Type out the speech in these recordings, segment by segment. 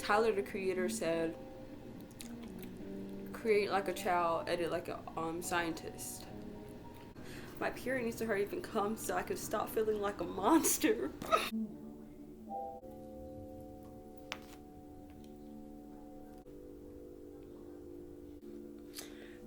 Tyler the Creator said, create like a child, edit like a scientist. My period needs to hurry up and come so I can stop feeling like a monster.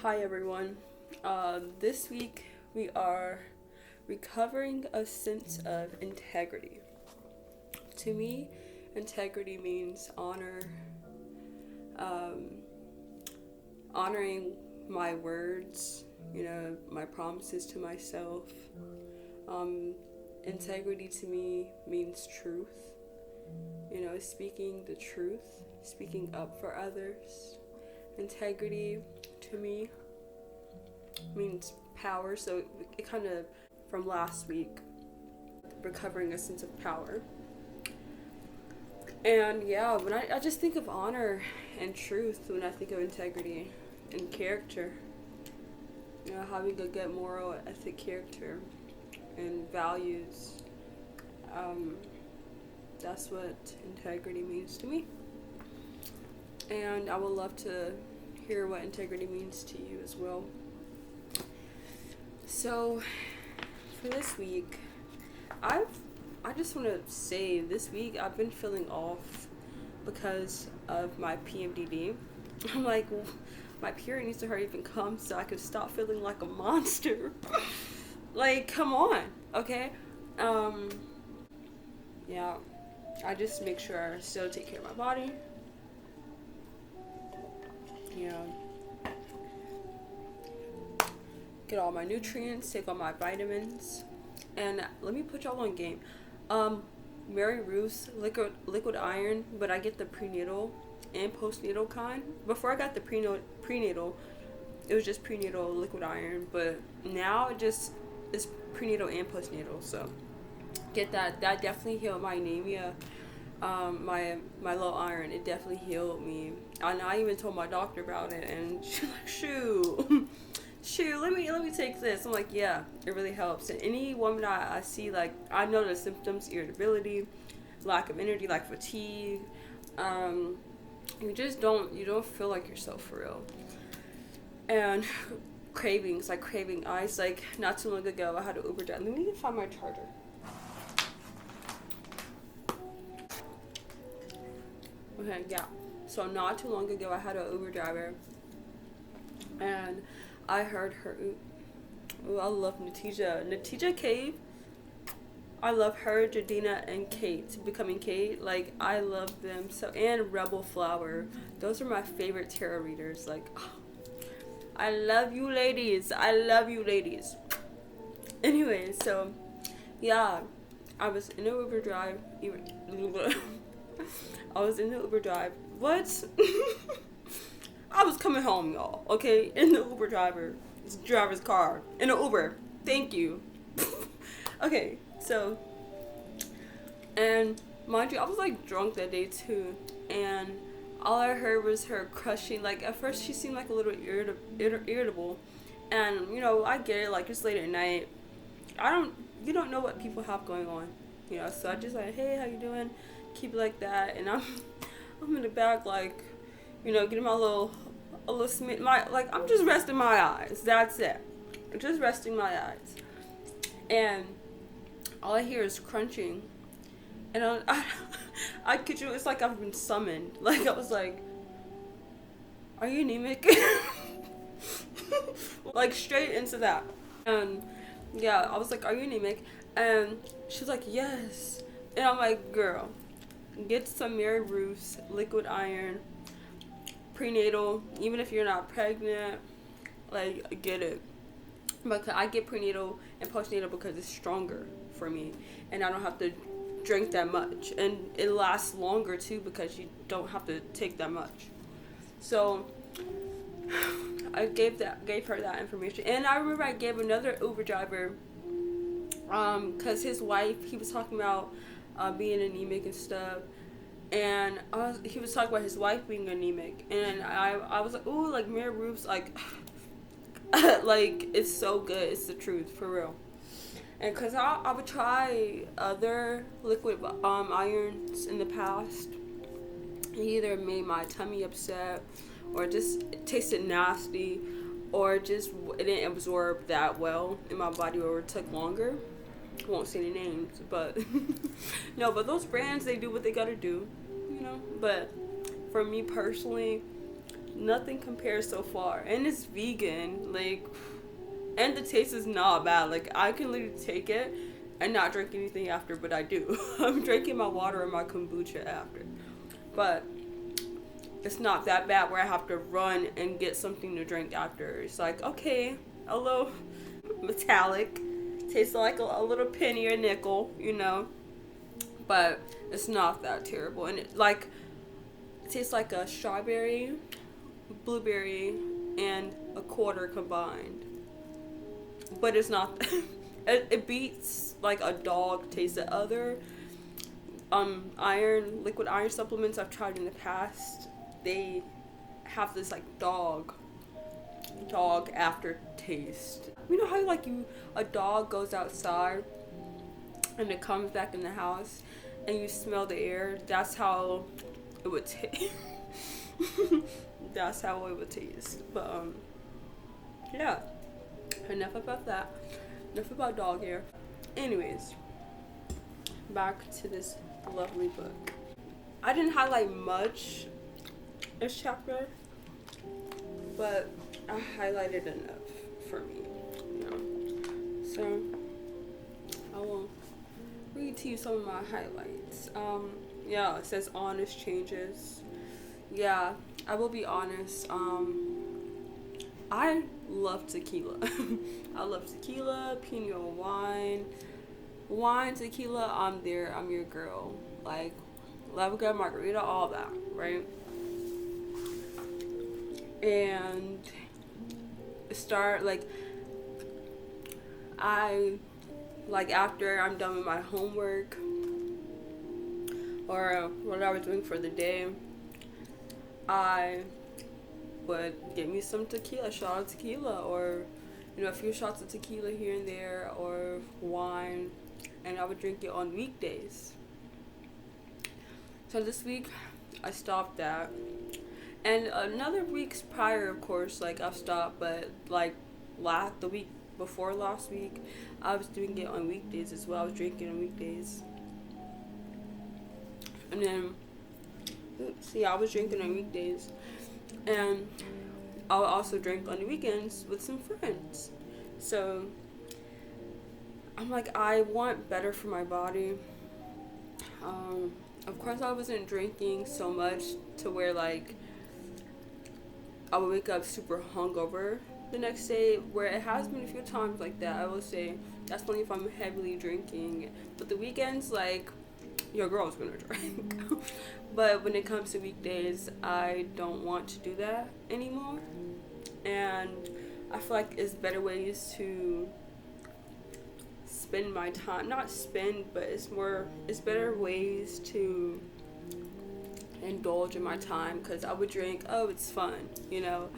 Hi everyone. This week we are recovering a sense of integrity. To me, integrity means honoring my words, my promises to myself. Integrity to me means truth, speaking the truth, speaking up for others. Integrity to me means power, so it kind of, from last week, recovering a sense of power. And yeah, when I just think of honor and truth when I think of integrity and character, having a good moral ethic character and values, that's what integrity means to me. And I would love to hear what integrity means to you as well. So, for this week, I just want to say this week I've been feeling off because of my PMDD. I'm like, my period needs to hurry up and come so I can stop feeling like a monster. Like, come on, okay? Yeah, I just make sure I still take care of my body. Get all my nutrients, take all my vitamins, and let me put y'all on game. Mary Ruth's liquid iron, but I get the prenatal and postnatal kind. Before I got the prenatal, it was just prenatal liquid iron, but now it just is prenatal and postnatal. So get that. That definitely healed my anemia. My low iron, it definitely healed me. And I even told my doctor about it, and she's like, shoot, let me take this. I'm like, yeah, it really helps. And any woman I see, like, I know the symptoms: irritability, lack of energy, like fatigue. You don't feel like yourself for real. And cravings, like craving ice. Like, not too long ago, I had an Uber drive. Let me find my charger. Okay, yeah. So not too long ago, I had an Uber driver, and I heard her. I love Natija Cave. I love her, Jadina, and Kate. Becoming Kate, like, I love them so. And Rebel Flower. Those are my favorite tarot readers. Like, oh, I love you, ladies. Anyway, so yeah, I was in an Uber drive. I was in the Uber drive. What? I was coming home, y'all. Okay, in the Uber driver's car, in an Uber. Thank you. Okay, so, and mind you, I was like drunk that day too, and all I heard was her crushing. Like, at first she seemed like a little irritable, and I get it. Like, it's late at night. You don't know what people have going on, So I just like, hey, how you doing? Keep it like that, and I'm in the back, like, getting my I'm just resting my eyes. That's it. Just resting my eyes, and all I hear is crunching, and I kid you, it's like I've been summoned. Like, I was like, "Are you anemic?" Like, straight into that, and yeah, I was like, "Are you anemic?" And she's like, "Yes," and I'm like, "Girl, get some Mary Ruth's liquid iron, prenatal, even if you're not pregnant, like, get it." But I get prenatal and postnatal because it's stronger for me, and I don't have to drink that much, and it lasts longer too because you don't have to take that much. So I gave her that information, and I remember I gave another Uber driver, cause his wife, he was talking about being anemic and stuff, and he was talking about his wife being anemic, and I was like, ooh, like, Mary Ruth's, like, like, it's so good. It's the truth, for real. And because I would try other liquid irons in the past, It either made my tummy upset, or just it tasted nasty, or just it didn't absorb that well in my body, or it took longer. I won't say any names, but no, but those brands, they do what they gotta do, you know. But for me personally, nothing compares so far, and it's vegan, like, and the taste is not bad. Like, I can literally take it and not drink anything after, but I do. I'm drinking my water and my kombucha after, but it's not that bad where I have to run and get something to drink after. It's like, okay, a little metallic, tastes like a little penny or nickel, you know, but it's not that terrible. And it tastes like a strawberry, blueberry, and a quarter combined. But it's not, it beats like a dog taste. The other liquid iron supplements I've tried in the past, they have this like dog aftertaste. You know how a dog goes outside and it comes back in the house and you smell the air? That's how it would taste. That's how it would taste. But yeah. Enough about that. Enough about dog hair. Anyways, back to this lovely book. I didn't highlight much this chapter, but I highlighted enough for me, you know. So I will read to you some of my highlights. Yeah, it says honest changes. Yeah, I will be honest. I love tequila. I love tequila, Pinot wine, tequila. I'm there. I'm your girl. Like, vodka, margarita, all that, right? And after I'm done with my homework or what I was doing for the day, I would get me some tequila, a shot of tequila, or a few shots of tequila here and there, or wine, and I would drink it on weekdays. So this week I stopped that, and another weeks prior, of course, like I've stopped, but like the week before last week, I was doing it on weekdays as well. I was drinking on weekdays, and then I was drinking on weekdays. And I'll also drink on the weekends with some friends. So I'm like, I want better for my body. Of course, I wasn't drinking so much to where like I would wake up super hungover the next day. Where it has been a few times like that, I will say that's only if I'm heavily drinking. But the weekends, like, your girl's gonna drink. But when it comes to weekdays, I don't want to do that anymore. And I feel like it's better ways to spend my time. Not spend, but it's better ways to indulge in my time. Because I would drink, it's fun, you know.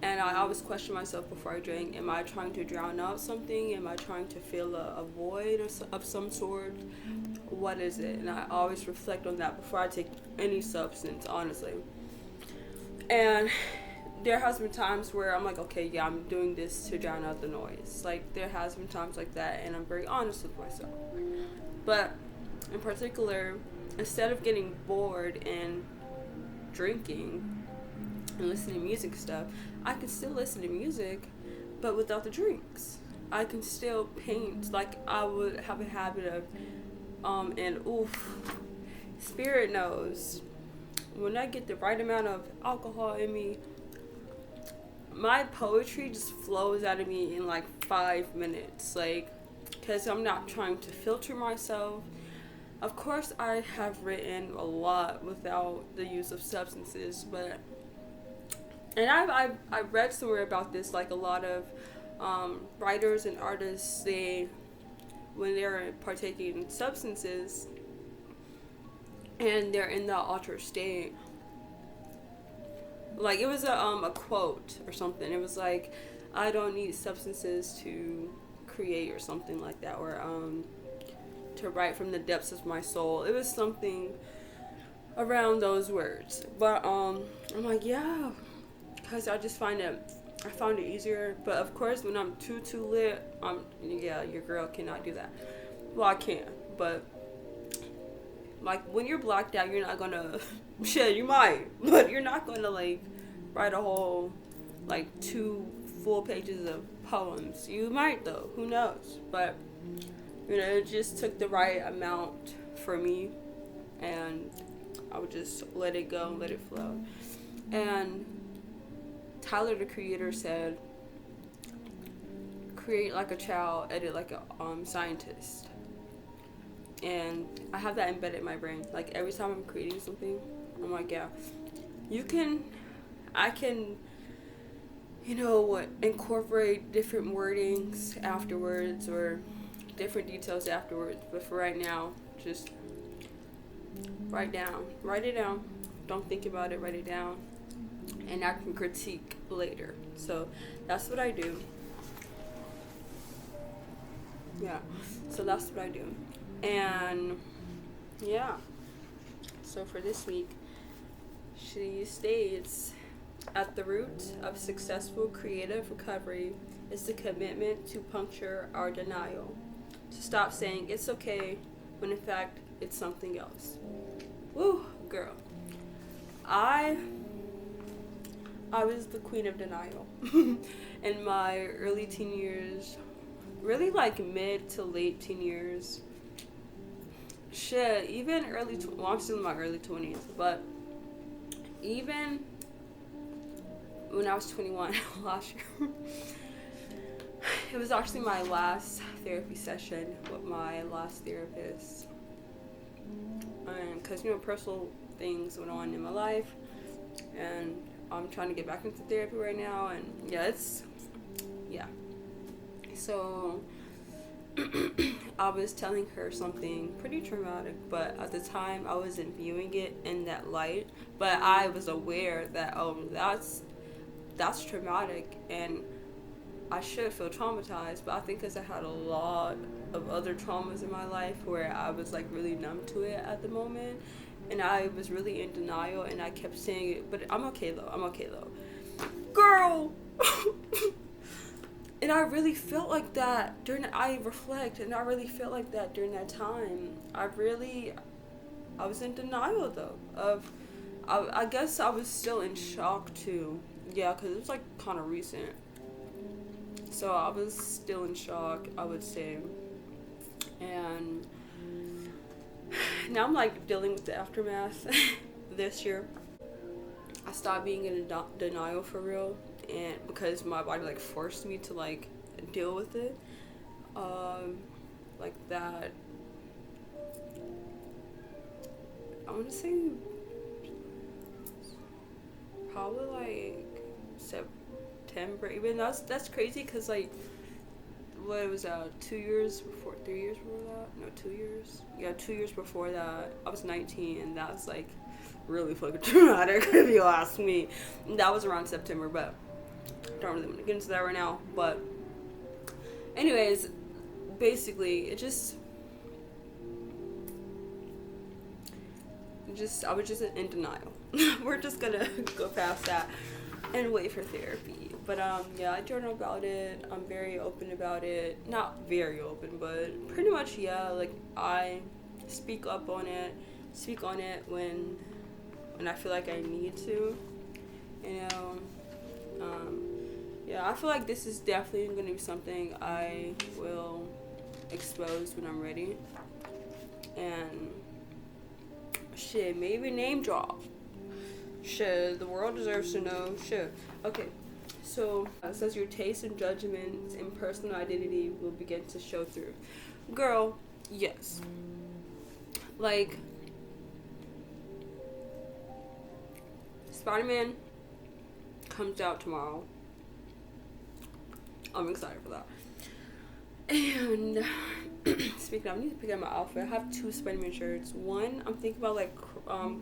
And I always question myself before I drink, am I trying to drown out something? Am I trying to fill a void of some sort? What is it? And I always reflect on that before I take any substance, honestly. And there has been times where I'm like, okay, yeah, I'm doing this to drown out the noise. Like, there has been times like that, and I'm very honest with myself. But in particular, instead of getting bored and drinking and listening to music stuff, I can still listen to music, but without the drinks. I can still paint. Like, I would have a habit of spirit knows when I get the right amount of alcohol in me, my poetry just flows out of me in like 5 minutes, like, because I'm not trying to filter myself. Of course, I have written a lot without the use of substances, but and I've read somewhere about this, like a lot of writers and artists, when they're partaking in substances and they're in that altered state, like it was a quote or something. It was like, I don't need substances to create or something like that, or to write from the depths of my soul. It was something around those words. But I'm like, yeah, because I found it easier. But of course, when I'm too lit, yeah, your girl cannot do that. Well, I can, but like when you're blacked out, you're not gonna shit. You might, but you're not gonna like write a whole like 2 full pages of poems. You might though. Who knows? But it just took the right amount for me, and I would just let it go, let it flow. And Tyler, the creator, said, create like a child, edit like a scientist. And I have that embedded in my brain. Like every time I'm creating something, I'm like, yeah, I can, incorporate different wordings afterwards or different details afterwards. But for right now, just write it down. Don't think about it, write it down. And I can critique later. So that's what I do. Yeah, so that's what I do. And yeah, so for this week, she states, at the root of successful creative recovery is the commitment to puncture our denial, to stop saying it's okay when in fact it's something else. Woo, girl. I was the queen of denial in my early teen years, really like mid to late teen years. Shit, even I'm still in my early 20s, but even when I was 21 last year, it was actually my last therapy session with my last therapist. And because, personal things went on in my life, and I'm trying to get back into therapy right now, and yeah. So I was telling her something pretty traumatic, but at the time I wasn't viewing it in that light. But I was aware that, that's traumatic, and I should feel traumatized. But I think because I had a lot of other traumas in my life where I was like really numb to it at the moment, and I was really in denial, and I kept saying it, but I'm okay though, girl. And I really felt like that I reflect, and I really felt like that during that time. I was in denial though. I guess I was still in shock too. Yeah, because it was like kind of recent. So I was still in shock, I would say. And now I'm like dealing with the aftermath this year. I stopped being in denial for real, and because my body like forced me to like deal with it, like that. I want to say probably like September. Even that's crazy because like what was that? 3 years before that? No, 2 years. Yeah, 2 years before that, I was 19, and that's like really fucking traumatic if you ask me. That was around September, but don't really want to get into that right now. But anyways, basically I was just in denial. We're just gonna go past that and wait for therapy. But yeah, I journal about it. I'm very open about it. Not very open, but pretty much, yeah. Like I speak on it when I feel like I need to. Yeah, I feel like this is definitely gonna be something I will expose when I'm ready. And shit, maybe name drop. Shit, the world deserves to know. Shit. Okay. So it says your taste and judgments and personal identity will begin to show through. Girl, yes. Like Spider-Man comes out tomorrow. I'm excited for that. And speaking of, I need to pick out my outfit. I have 2 Spider-Man shirts. One, I'm thinking about like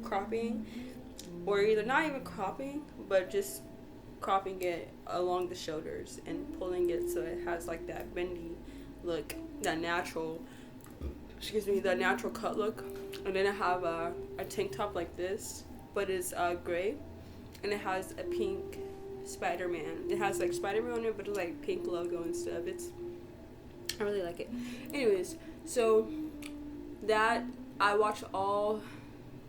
cropping, or either not even cropping, but just cropping it along the shoulders and pulling it so it has like that bendy look, that natural excuse me, the natural cut look. And then I have a tank top like this, but it's gray, and it has a pink Spider-Man. It has like Spider-Man on it, but it's like pink logo and stuff. I really like it. Anyways, so that I watched all.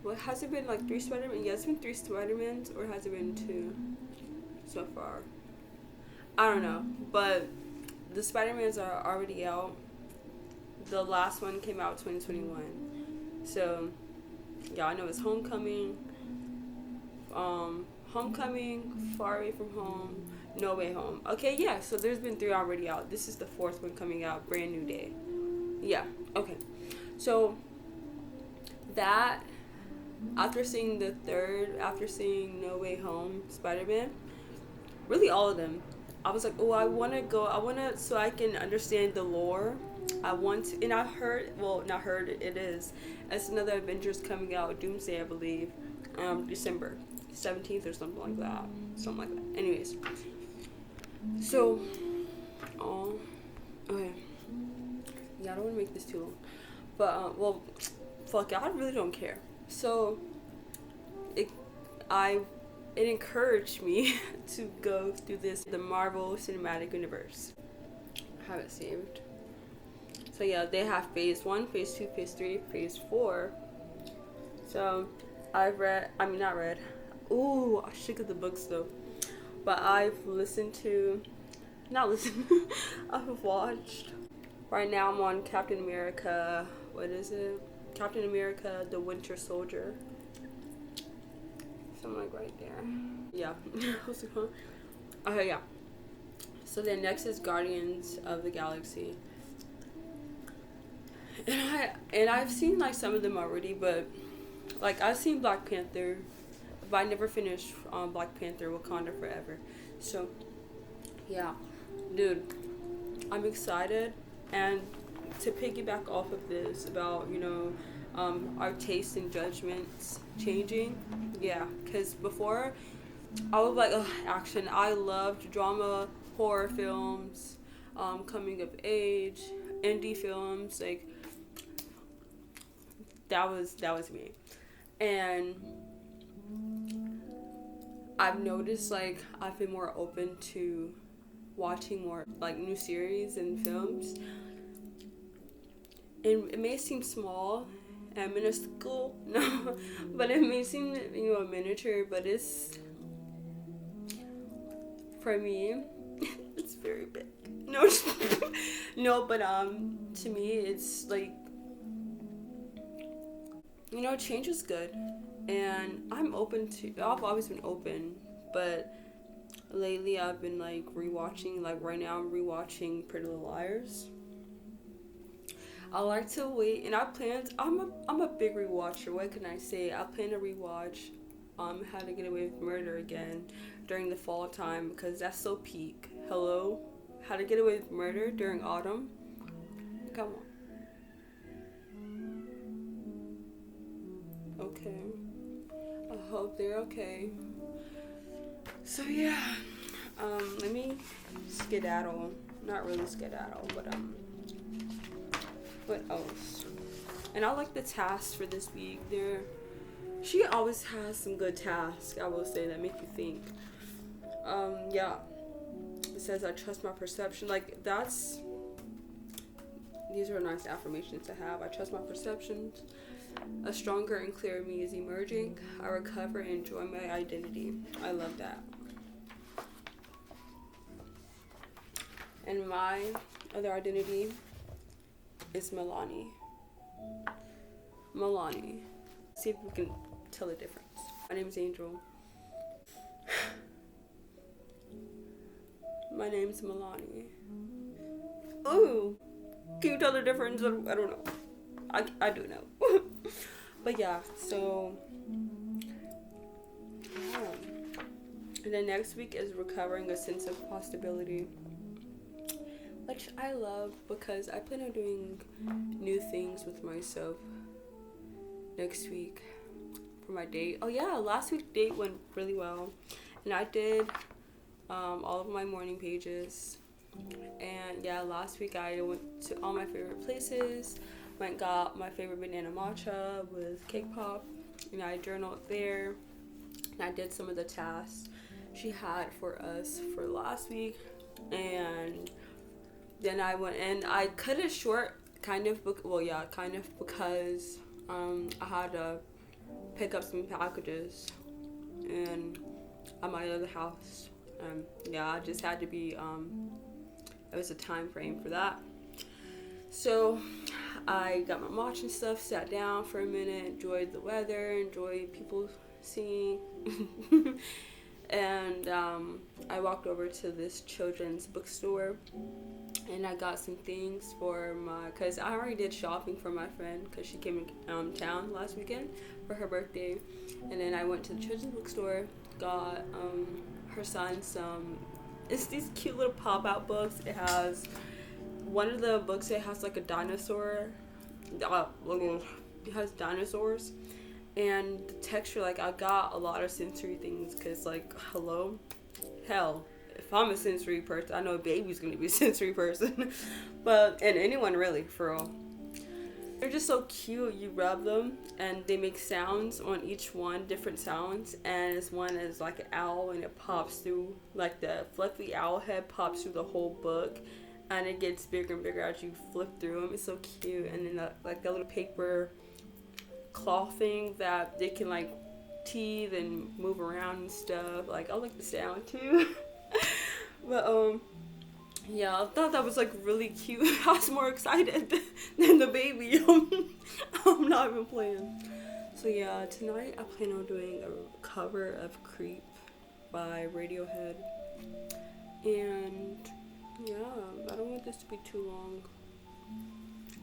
What has it been, like 3 Spider-Man? Yeah, it's been 3 Spider-Mans, or has it been 2 so far? I don't know, but the Spider-Mans are already out. The last one came out 2021. So, yeah, I know it's Homecoming, Far Away From Home, No Way Home. Okay, yeah, so there's been 3 already out. This is the 4th one coming out, Brand New Day. Yeah, okay. So, that, after seeing No Way Home, Spider-Man, really all of them, I was like, oh, so I can understand the lore. And I heard, well, not heard, it is. It's another Avengers coming out, Doomsday, I believe, December 17th or something like that. Anyways, so, okay. Yeah, I don't want to make this too long. But, well, fuck it, I really don't care. So, it encouraged me to go through the Marvel Cinematic Universe. I have it saved. So yeah, they have phase 1, phase 2, phase 3, phase 4. So I've ooh, I should get the books though. But I've I've watched. Right now I'm on Captain America, what is it? Captain America, the Winter Soldier. Something like right there. Yeah. What's it called? Okay, yeah. So then next is Guardians of the Galaxy. And I've seen like some of them already, but like I've seen Black Panther, but I never finished Black Panther Wakanda Forever. So yeah, dude, I'm excited. And to piggyback off of this about, you know, our tastes and judgments changing, yeah, because before I was like, action. I loved drama, horror films, coming of age, indie films, like that was me. And I've noticed like I've been more open to watching more like new series and films. And it may seem small and minuscule, no, but it may seem, you know, miniature, but it's, for me, it's very big. No, no, but to me, it's like, you know, change is good, and I've always been open, but lately I've been like rewatching, like right now I'm rewatching Pretty Little Liars. I like to wait, and I'm a big rewatcher. What can I say? I plan to rewatch How to Get Away with Murder again during the fall time, because that's so peak. Hello? How to Get Away with Murder during autumn? Come on. Okay. I hope they're okay. So yeah. Let me skedaddle. Not really skedaddle, but what else? And I like the tasks for this week. She always has some good tasks, I will say, that make you think. Yeah. It says I trust my perception. Like these are nice affirmations to have. I trust my perceptions. A stronger and clearer me is emerging. I recover and enjoy my identity. I love that. And my other identity is Milani. See if we can tell the difference. My name is Angel. My name's Milani. Ooh, can you tell the difference? I don't know. I do know. But yeah, so yeah. And then next week is recovering a sense of possibility, which I love because I plan on doing new things with myself next week for my date. Oh yeah, last week's date went really well, and I did all of my morning pages. And yeah, last week I went to all my favorite places. Went got my favorite banana matcha with cake pop, and I journaled there. And I did some of the tasks she had for us for last week, and then I went and I cut it short, kind of. Kind of because I had to pick up some packages and at my other house. I just had to be. It was a time frame for that. So I got my watch and stuff, sat down for a minute, enjoyed the weather, enjoyed people singing. And I walked over to this children's bookstore and I got some things for because I already did shopping for my friend because she came in town last weekend for her birthday. And then I went to the children's bookstore, got her son some, it's these cute little pop-out books. It has, one of the books, it has like a dinosaur, it has dinosaurs. And the texture, like, I got a lot of sensory things because, like, hell, if I'm a sensory person, I know a baby's going to be a sensory person. And anyone really, for real. They're just so cute. You rub them and they make sounds on each one, different sounds. And this one is like an owl and it pops through, like the fluffy owl head pops through the whole book. And it gets bigger and bigger as you flip through them. It's so cute. And then that little paper cloth thing that they can like teeth and move around and stuff. Like, I like the sound too. But yeah, I thought that was like really cute. I was more excited than the baby. I'm not even playing. So yeah, tonight I plan on doing a cover of Creep by Radiohead. And yeah, I don't want this to be too long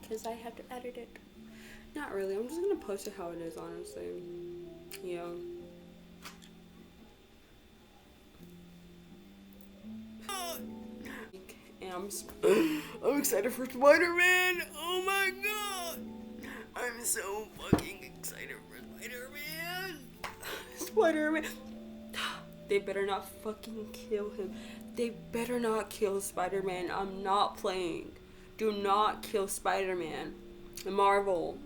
because I have to edit it. Not really. I'm just gonna post it how it is, honestly. Yeah. And I'm excited for Spider-Man. Oh my god! I'm so fucking excited for Spider-Man. Spider-Man. They better not fucking kill him. They better not kill Spider-Man. I'm not playing. Do not kill Spider-Man. Marvel,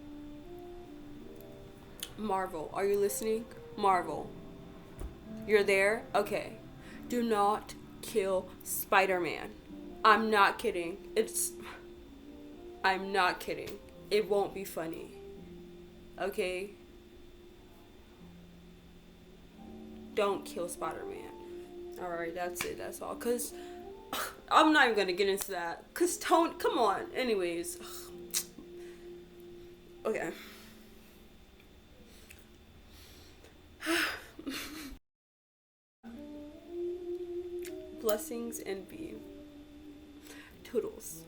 are you listening? Marvel, you're there? Okay. Do not kill Spider-Man. I'm not kidding. I'm not kidding. It won't be funny. Okay? Don't kill Spider-Man. Alright, that's it. That's all. Because I'm not even going to get into that. Because Tony, come on. Anyways. Okay. Blessings and be. Toodles.